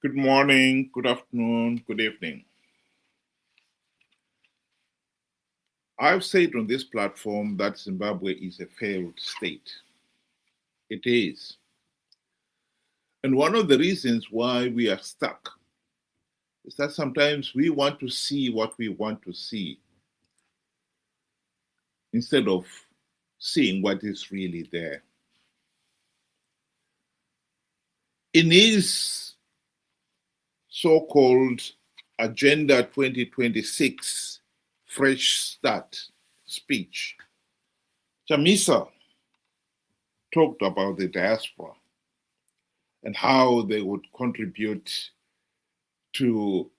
Good morning, good afternoon, good evening. I've said on this platform that Zimbabwe is a failed state. It is. And one of the reasons why we are stuck is that sometimes we want to see what we want to see instead of seeing what is really there. In his so-called Agenda 2026 Fresh Start speech, Chamisa talked about the diaspora and how they would contribute to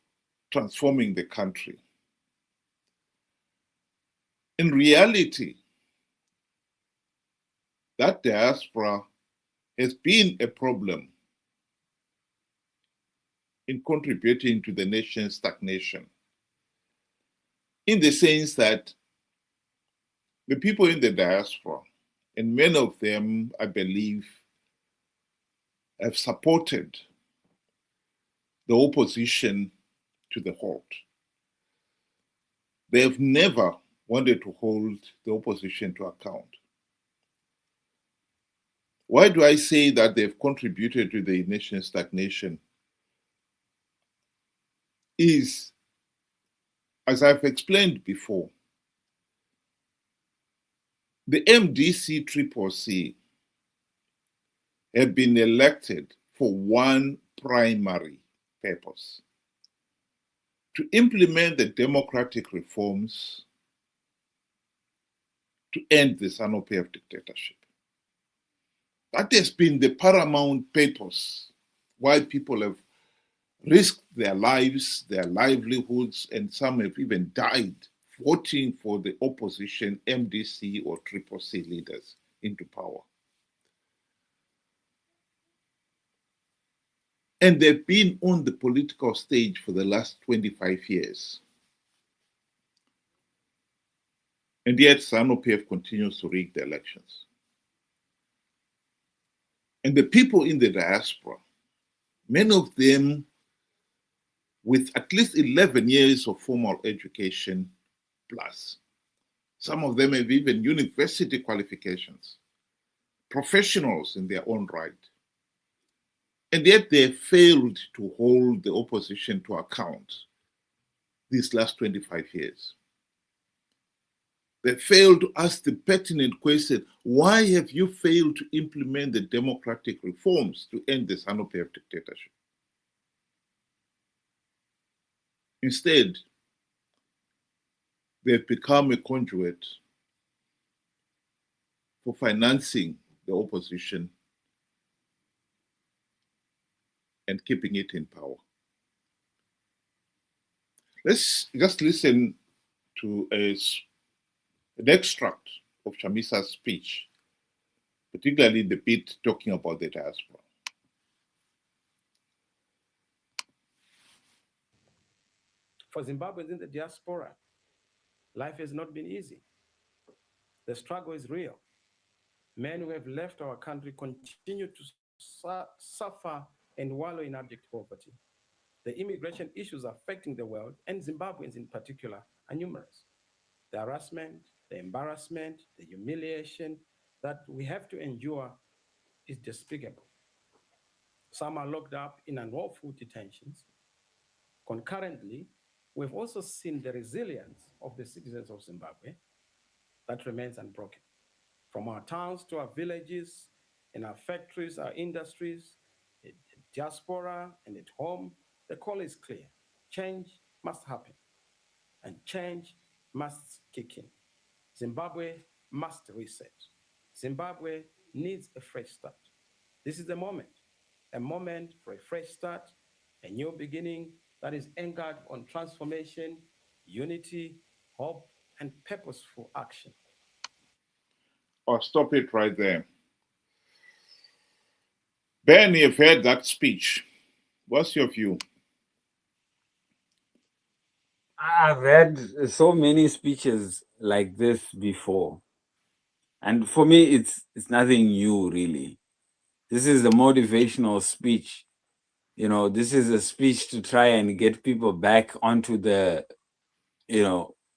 transforming the country. In reality, that diaspora has been a problem in contributing to the nation's stagnation, in the sense that the people in the diaspora, and many of them, I believe, have supported the opposition to the halt. They have never wanted to hold the opposition to account. Why do I say that they've contributed to the nation's stagnation? Is, as I've explained before, the MDC Triple C have been elected for one primary purpose: to implement the democratic reforms to end the ZANU-PF dictatorship. That has been the paramount purpose why people have risked their lives, their livelihoods, and some have even died voting for the opposition MDC or Triple C leaders into power. And they've been on the political stage for the last 25 years. And yet ZANU-PF continues to rig the elections. And the people in the diaspora, many of them with at least 11 years of formal education plus, some of them have even university qualifications, professionals in their own right. And yet they failed to hold the opposition to account these last 25 years. They failed to ask the pertinent question: why have you failed to implement the democratic reforms to end the ZANU-PF dictatorship? Instead, they've become a conduit for financing the opposition and keeping it in power. Let's just listen to an extract of Chamisa's speech, particularly the bit talking about the diaspora. For Zimbabweans in the diaspora, life has not been easy. The struggle is real. Men who have left our country continue to suffer and wallow in abject poverty. The immigration issues affecting the world, and Zimbabweans in particular, are numerous. The harassment, the embarrassment, the humiliation that we have to endure is despicable. Some are locked up in unlawful detentions. Concurrently, we've also seen the resilience of the citizens of Zimbabwe that remains unbroken. From our towns to our villages, in our factories, our industries, the diaspora, and at home, the call is clear. Change must happen, and change must kick in. Zimbabwe must reset. Zimbabwe needs a fresh start. This is the moment, a moment for a fresh start, a new beginning that is anchored on transformation, unity, hope, and purposeful action. I'll stop it right there. Ben, you've heard that speech. What's your view? I've read so many speeches like this before. And for me, it's nothing new, really. This is a motivational speech. this is a speech to try and get people back onto the,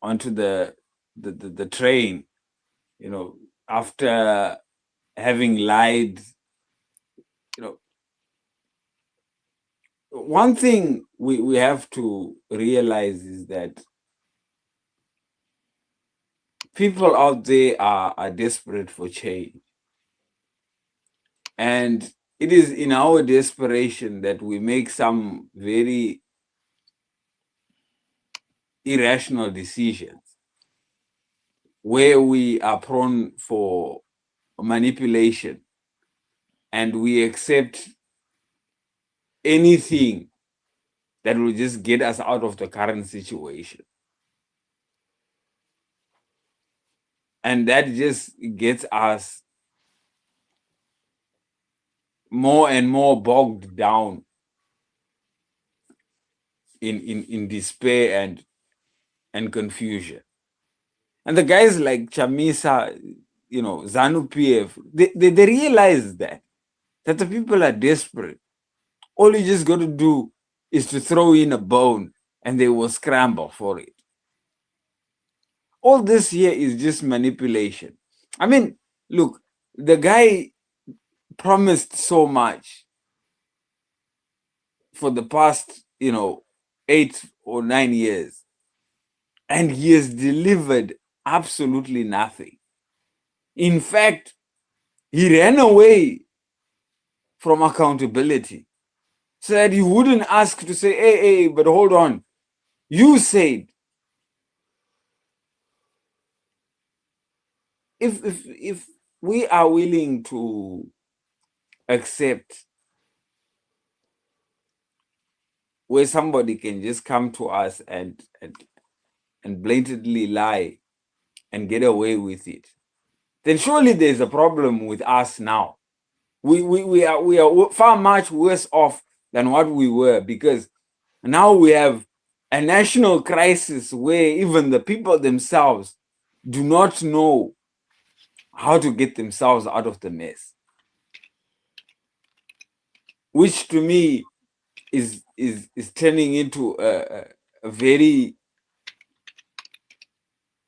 onto the train, after having lied. One thing we have to realize is that people out there are desperate for change. And it is in our desperation that we make some very irrational decisions where we are prone for manipulation and we accept anything that will just get us out of the current situation. And that just gets us more and more bogged down in despair and confusion. And the guys like Chamisa, ZANU PF, they realize that the people are desperate. All you just got to do is to throw in a bone and they will scramble for it. All this here is just manipulation. I mean, look, the guy promised so much for the past, 8 or 9 years, and he has delivered absolutely nothing. In fact, he ran away from accountability so that he wouldn't ask to say, hey, but hold on. You said, if we are willing to accept where somebody can just come to us and blatantly lie and get away with it, then surely there's a problem with us now. We are far much worse off than what we were, because now we have a national crisis where even the people themselves do not know how to get themselves out of the mess, which to me is turning into a very,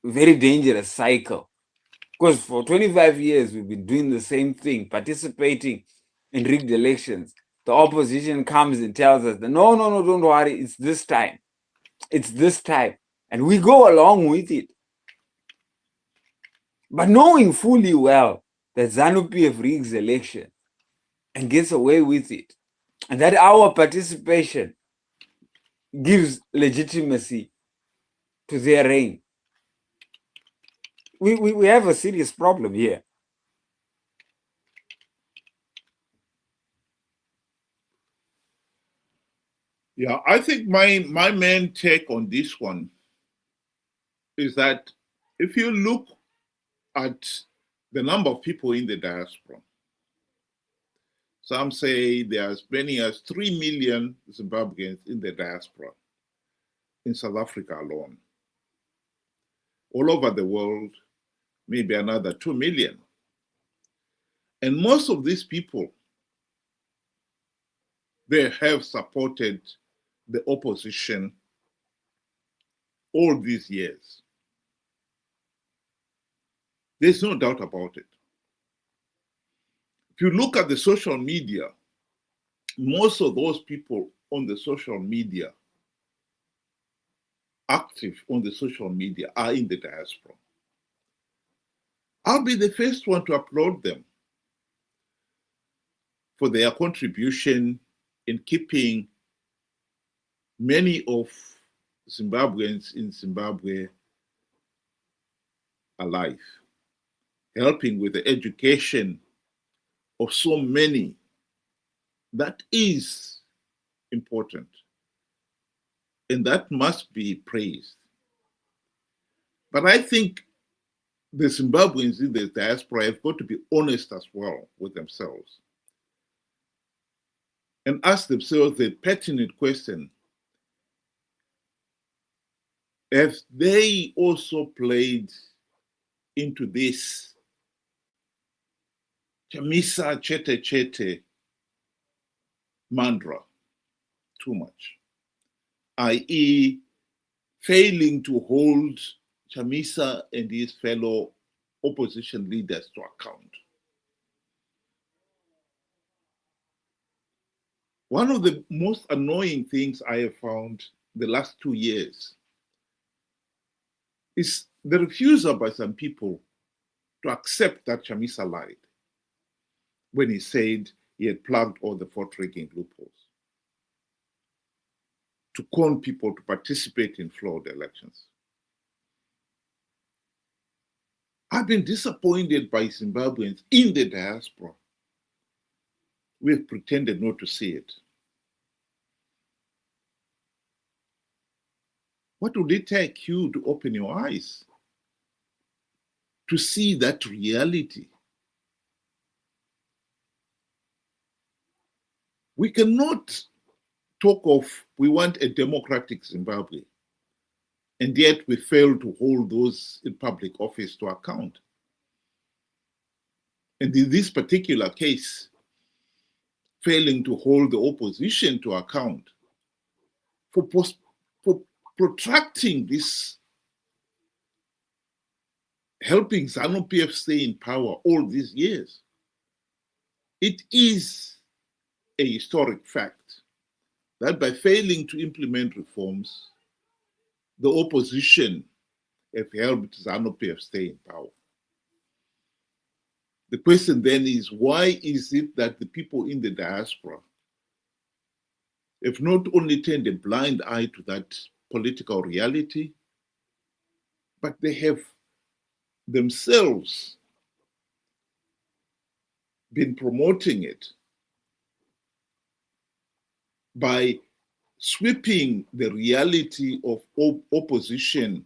very dangerous cycle. Because for 25 years, we've been doing the same thing, participating in rigged elections. The opposition comes and tells us that, no, don't worry, it's this time. It's this time. And we go along with it. But knowing fully well that ZANU-PF rigs election and gets away with it, and that our participation gives legitimacy to their reign, we have a serious problem here. Yeah, I think my main take on this one is that if you look at the number of people in the diaspora, some say there are as many as 3 million Zimbabweans in the diaspora in South Africa alone. All over the world, maybe another 2 million. And most of these people, they have supported the opposition all these years. There's no doubt about it. If you look at the social media, most of those people on the social media, active on the social media, are in the diaspora. I'll be the first one to applaud them for their contribution in keeping many of Zimbabweans in Zimbabwe alive, helping with the education of so many. That is important, and that must be praised. But I think the Zimbabweans in the diaspora have got to be honest as well with themselves and ask themselves the pertinent question: have they also played into this Chamisa Chete Chete mantra too much, i.e., failing to hold Chamisa and his fellow opposition leaders to account. One of the most annoying things I have found the last 2 years is the refusal by some people to accept that Chamisa lied when he said he had plugged all the vote-rigging loopholes to con people to participate in flawed elections. I've been disappointed by Zimbabweans in the diaspora. We have pretended not to see it. What would it take you to open your eyes to see that reality? We cannot talk of we want a democratic Zimbabwe, and yet we fail to hold those in public office to account. And in this particular case, failing to hold the opposition to account for protracting this, helping ZANU-PF stay in power all these years. It is a historic fact that by failing to implement reforms, the opposition have helped ZANU-PF stay in power. The question then is, why is it that the people in the diaspora have not only turned a blind eye to that political reality, but they have themselves been promoting it by sweeping the reality of opposition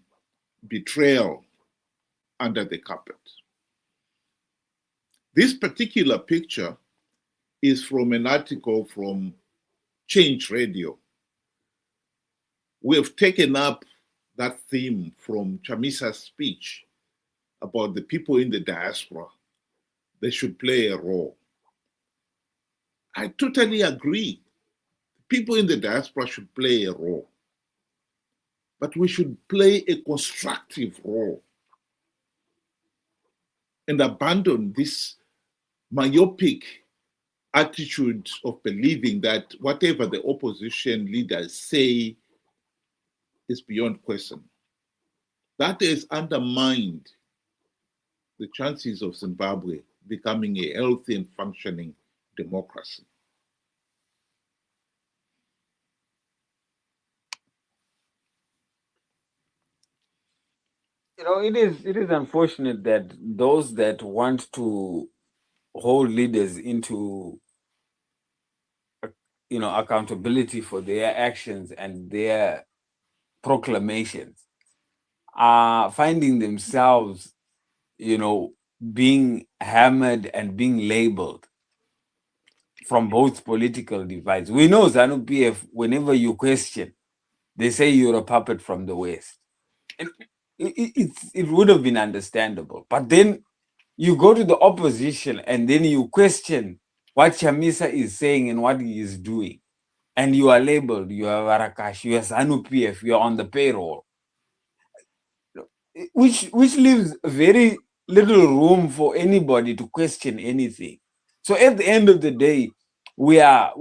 betrayal under the carpet. This particular picture is from an article from Change Radio. We have taken up that theme from Chamisa's speech about the people in the diaspora. They should play a role. I totally agree. People in the diaspora should play a role. But we should play a constructive role and abandon this myopic attitude of believing that whatever the opposition leaders say is beyond question. That has undermined the chances of Zimbabwe becoming a healthy and functioning democracy. It is unfortunate that those that want to hold leaders into accountability for their actions and their proclamations are finding themselves being hammered and being labeled from both political divides. We know ZANU-PF, whenever you question, they say you're a puppet from the West. And it would have been understandable. But then you go to the opposition and then you question what Chamisa is saying and what he is doing. And you are labeled, you are Varakash, you are ZANU-PF, you are on the payroll. Which leaves very little room for anybody to question anything. So at the end of the day, we are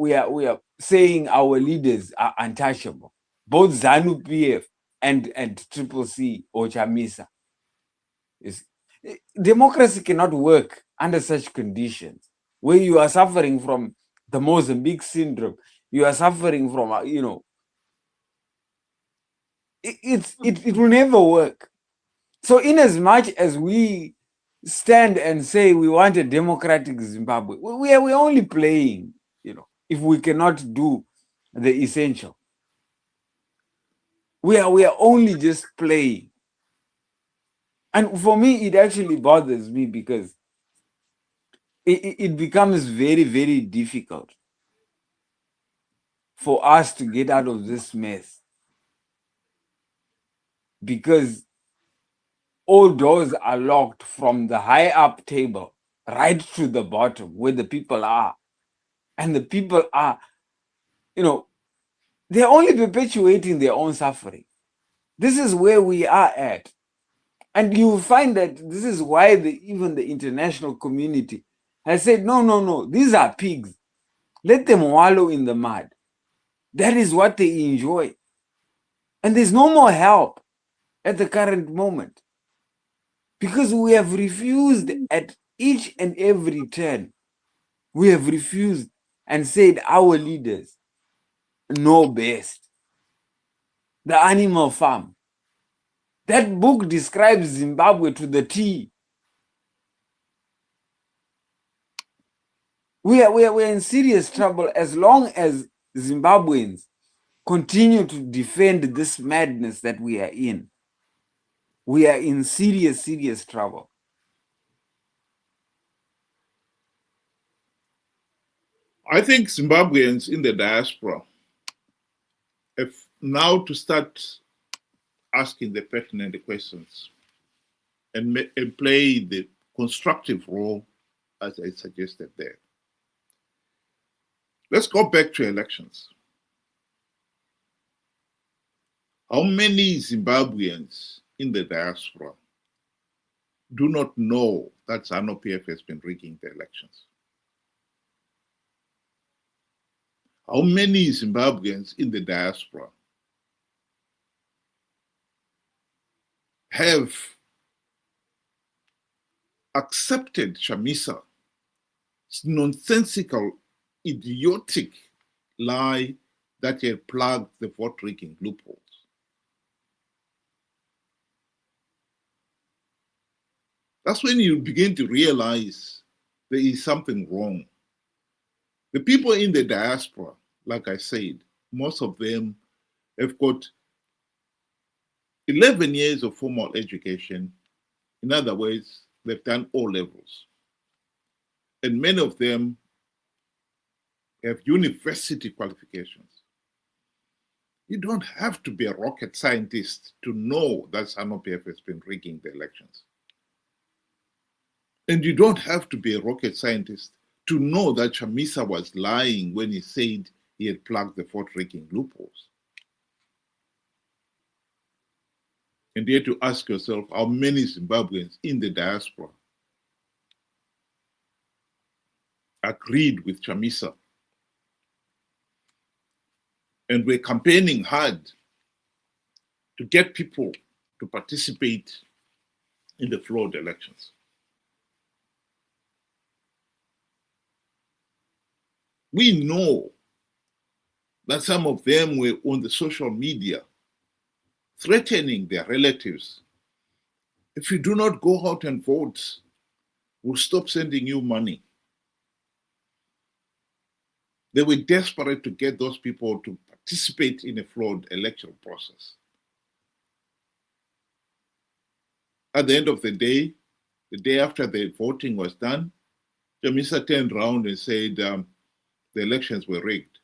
saying our leaders are untouchable, both ZANU-PF and Triple C or Chamisa. Democracy cannot work under such conditions where you are suffering from the Mozambique syndrome. You are suffering from it will never work. So in as much as we stand and say we want a democratic Zimbabwe, we're only playing, if we cannot do the essential. We are only just playing. And for me, it actually bothers me because it becomes very, very difficult for us to get out of this mess, because all doors are locked from the high up table right to the bottom where the people are. And the people are, they're only perpetuating their own suffering. This is where we are at. And you find that this is why even the international community has said, no, no, no, these are pigs. Let them wallow in the mud. That is what they enjoy. And there's no more help at the current moment. Because we have refused at each and every turn. We have refused and said our leaders know best. The animal farm. That book describes Zimbabwe to the T. We're in serious trouble as long as Zimbabweans continue to defend this madness that we are in. We are in serious, serious trouble. I think Zimbabweans in the diaspora have now to start asking the pertinent questions and play the constructive role as I suggested there. Let's go back to elections. How many Zimbabweans in the diaspora do not know that ZANU-PF has been rigging the elections? How many Zimbabweans in the diaspora have accepted Chamisa's nonsensical, idiotic lie that he had plugged the vote rigging loopholes? That's when you begin to realize there is something wrong. The people in the diaspora, like I said, most of them have got 11 years of formal education. In other words, they've done O levels. And many of them have university qualifications. You don't have to be a rocket scientist to know that ZANU-PF has been rigging the elections. And you don't have to be a rocket scientist to know that Chamisa was lying when he said he had plugged the vote rigging loopholes. And yet to ask yourself how many Zimbabweans in the diaspora agreed with Chamisa and were campaigning hard to get people to participate in the flawed elections. We know that some of them were on the social media threatening their relatives. If you do not go out and vote, we'll stop sending you money. They were desperate to get those people to participate in a flawed electoral process. At the end of the day after the voting was done, Chamisa turned around and said the elections were rigged.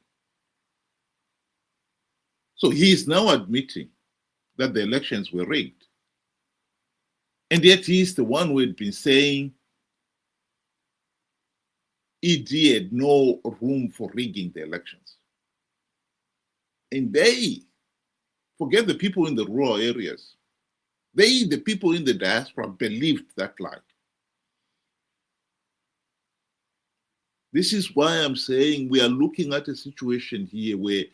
So he is now admitting that the elections were rigged. And yet he is the one who had been saying ED had no room for rigging the elections. And they, forget the people in the rural areas, the people in the diaspora believed that lie. This is why I'm saying we are looking at a situation here where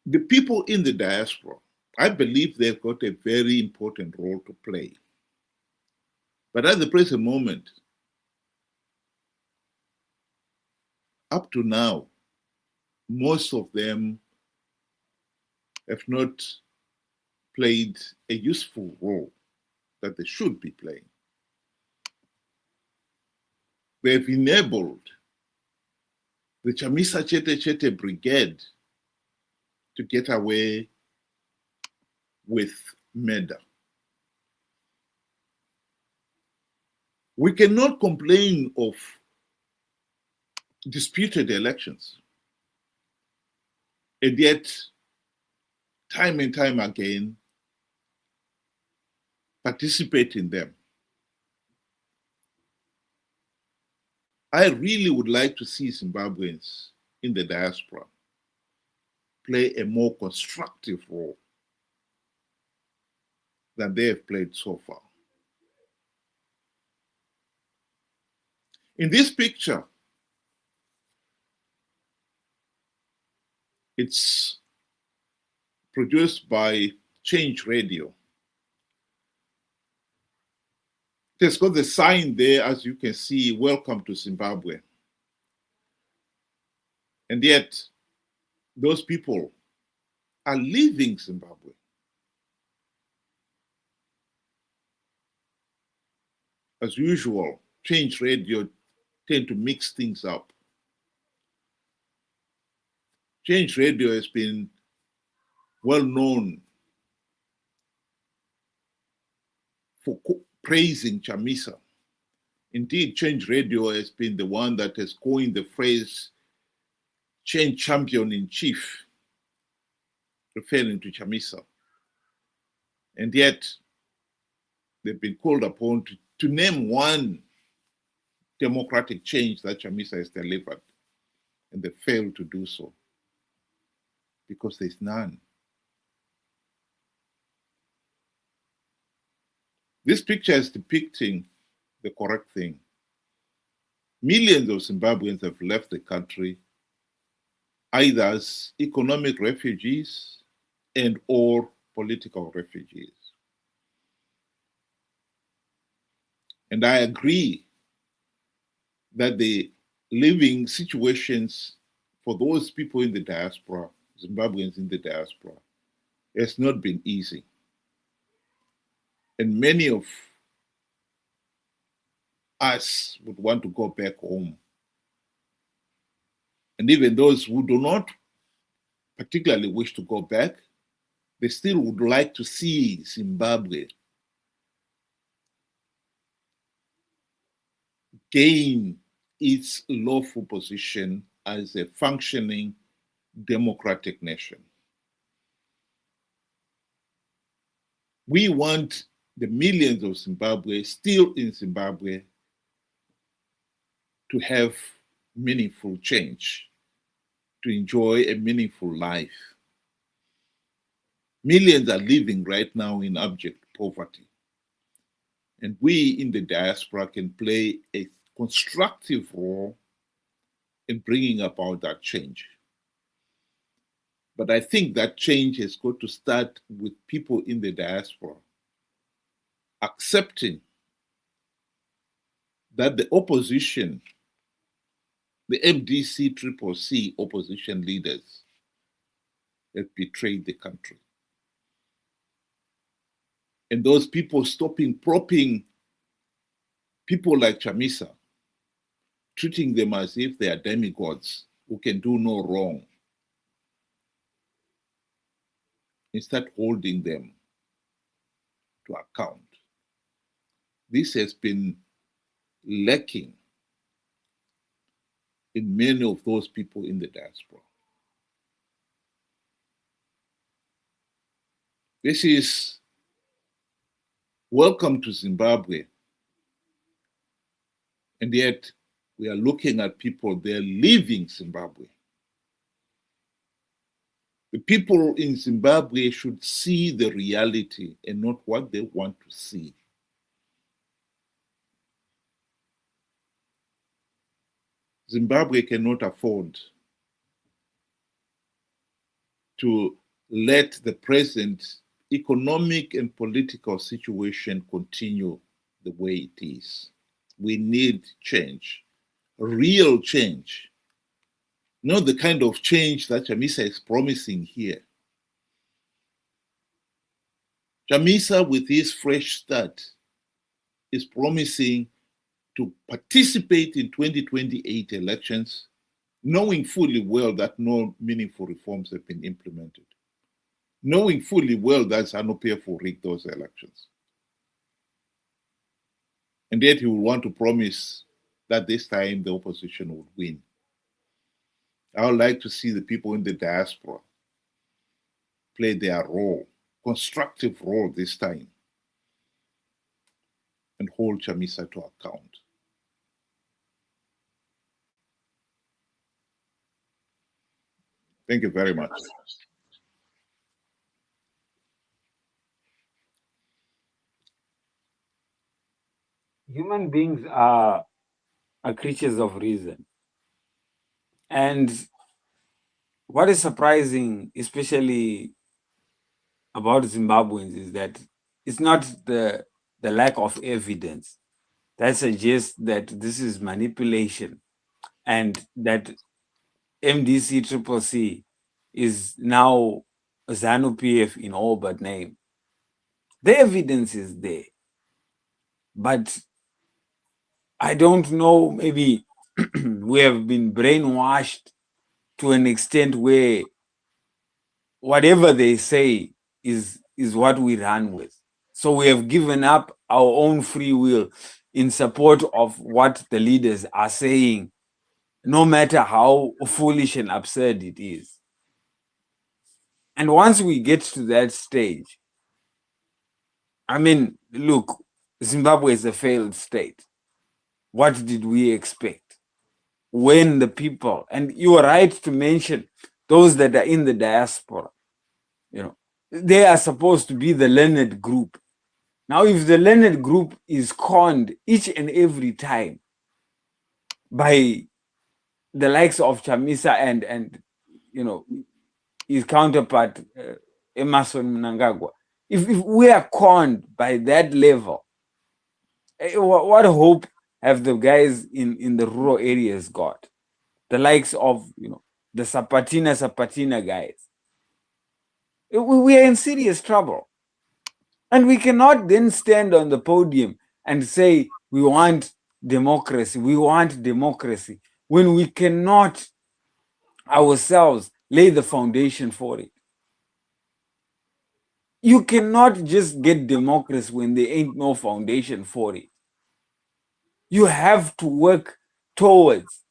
the people in the diaspora, I believe they've got a very important role to play. But at the present moment, up to now, most of them have not played a useful role that they should be playing. They have enabled the Chamisa Chete Brigade to get away with murder. We cannot complain of disputed elections, and yet time and time again participate in them. I really would like to see Zimbabweans in the diaspora play a more constructive role than they have played so far. In this picture, it's produced by Change Radio. It has got the sign there, as you can see, welcome to Zimbabwe. And yet, those people are leaving Zimbabwe. As usual, Change Radio tend to mix things up. Change Radio has been well known for praising Chamisa. Indeed, Change Radio has been the one that has coined the phrase change champion in chief, referring to Chamisa. And yet, they've been called upon to name one democratic change that Chamisa has delivered, and they failed to do so because there's none. This picture is depicting the correct thing. Millions of Zimbabweans have left the country either as economic refugees and or political refugees. And I agree that the living situations for those people in the diaspora, Zimbabweans in the diaspora, has not been easy. And many of us would want to go back home. And even those who do not particularly wish to go back, they still would like to see Zimbabwe gain its lawful position as a functioning democratic nation. We want the millions of Zimbabwe still in Zimbabwe to have meaningful change, to enjoy a meaningful life. Millions are living right now in abject poverty. And we in the diaspora can play a constructive role in bringing about that change. But I think that change has got to start with people in the diaspora accepting that the opposition, the MDC-CCC opposition leaders, have betrayed the country. And those people stopping propping people like Chamisa, treating them as if they are demigods who can do no wrong, instead holding them to account. This has been lacking in many of those people in the diaspora. This is welcome to Zimbabwe. And yet we are looking at people, they're leaving Zimbabwe. The people in Zimbabwe should see the reality and not what they want to see. Zimbabwe cannot afford to let the present economic and political situation continue the way it is. We need change, real change, not the kind of change that Chamisa is promising here. Chamisa, with his fresh start, is promising to participate in 2028 elections, knowing fully well that no meaningful reforms have been implemented, knowing fully well that ZANU-PF will rig those elections. And yet he will want to promise that this time the opposition would win. I would like to see the people in the diaspora play their role, constructive role this time, and hold Chamisa to account. Thank you very much. Human beings are creatures of reason. And what is surprising, especially about Zimbabweans, is that it's not the lack of evidence that suggests that this is manipulation and that MDC-CCC is now ZANU-PF in all but name. The evidence is there, but I don't know, maybe we have been brainwashed to an extent where whatever they say is what we run with. So we have given up our own free will in support of what the leaders are saying, no matter how foolish and absurd it is. And once we get to that stage, I mean, look, Zimbabwe is a failed state. What did we expect? When the people, and you are right to mention those that are in the diaspora, you know, they are supposed to be the learned group. Now, if the learned group is conned each and every time by the likes of Chamisa and you know, his counterpart, Emerson Mnangagwa, if we are conned by that level, what hope have the guys in the rural areas got? The likes of, you know, the Sapatina guys. We are in serious trouble. And we cannot then stand on the podium and say we want democracy, when we cannot ourselves lay the foundation for it. You cannot just get democracy when there ain't no foundation for it. You have to work towards.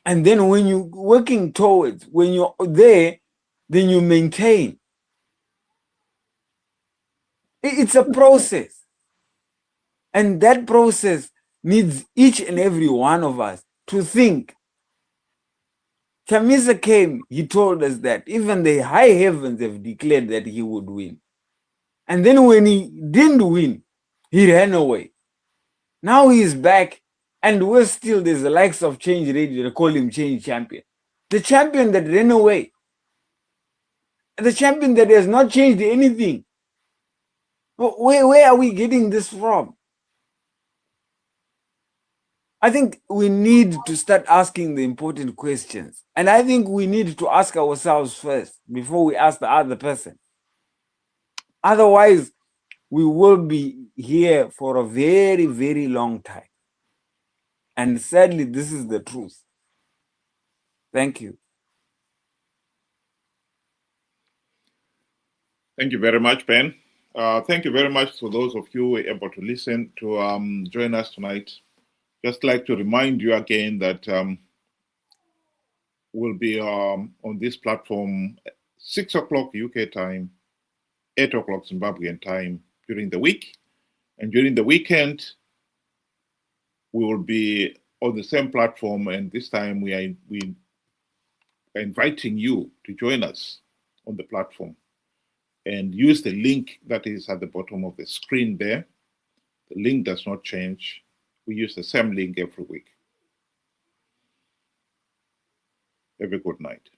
And then when you're working towards, when you're there, then you maintain. It's a process. And that process needs each and every one of us to think. Chamisa came, he told us that even the high heavens have declared that he would win. And then when he didn't win, he ran away. Now he is back, and we're still, there's the likes of Change Radio, they call him Change Champion. The champion that ran away. The champion that has not changed anything. Where are we getting this from? I think we need to start asking the important questions. And I think we need to ask ourselves first before we ask the other person. Otherwise, we will be here for a very, very long time. And sadly, this is the truth. Thank you. Thank you very much, Ben. Thank you very much for those of you who were able to listen to join us tonight. Just like to remind you again that we'll be on this platform 6 o'clock UK time, 8 o'clock Zimbabwean time during the week. And during the weekend, we will be on the same platform. And this time we are inviting you to join us on the platform and use the link that is at the bottom of the screen there. The link does not change. We use the same link every week. Have a good night.